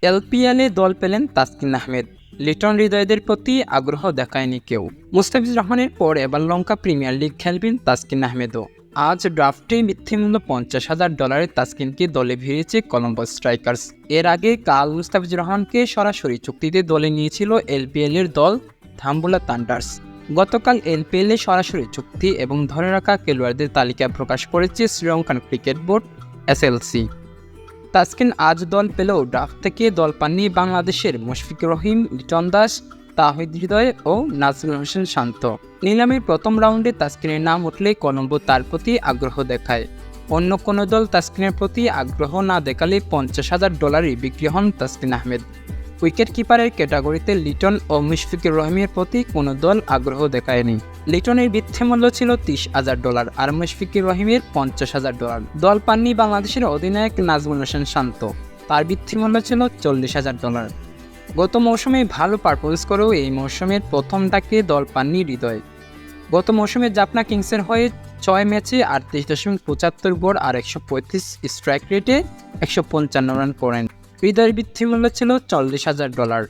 এলপিএলে দল পেলেন তাসকিন আহমেদ। লিটন হৃদয়দের প্রতি আগ্রহ দেখায়নি কেউ। মুস্তাফিজুর রহমানের পর এবার লঙ্কা প্রিমিয়ার লিগ খেলবেন তাসকিন আহমেদও। আজ ড্রাফটে মূল্য $50,000 তাসকিনকে দলে ভিড়িয়েছে কলম্বো স্ট্রাইকার্স। এর আগে কাল মুস্তাফিজুর রহমানকে সরাসরি চুক্তিতে দলে নিয়েছিল এলপিএলের দল ধামবুলা থান্ডার্স। গতকাল এলপিএলে সরাসরি চুক্তি এবং ধরে রাখা খেলোয়াড়দের তালিকা প্রকাশ করেছে Sri Lankan cricket board SLC. Taskin আজ দল পেলেও ড্রাফট থেকে দল পাননি বাংলাদেশের মুশফিকুর রহিম, লিটন দাস, তাহিদ হৃদয় ও নাজমুল হোসেন শান্ত। নিলামের প্রথম রাউন্ডে তাসকিনের নাম উঠলে কলম্বো তার প্রতি আগ্রহ দেখায়। অন্য কোনো দল তাসকিনের প্রতি আগ্রহ না দেখালে $50,000 বিক্রি হন তাসকিন আহমেদ। উইকেট কিপারের ক্যাটাগরিতে লিটন ও মুশফিকুর রহিমের প্রতি কোনো দল আগ্রহ দেখায়নি। লিটনের মূল্য ছিল $30,000 আর মুশফিকুর রহিমের $50,000। দল পাননি বাংলাদেশের অধিনায়ক নাজমুল হোসেন শান্ত, তার মূল্য ছিল $40,000। গত মৌসুমে ভালো পারফরমেন্স করেও এই মৌসুমের প্রথম ডাকে দল পাননি হৃদয়। গত মৌসুমে জাফনা কিংসের হয়ে 6 ম্যাচে 38.75 গড় আর 135 স্ট্রাইক রেটে 155 রান করেন। হৃদয়ের মূল্য ছিল $40,000।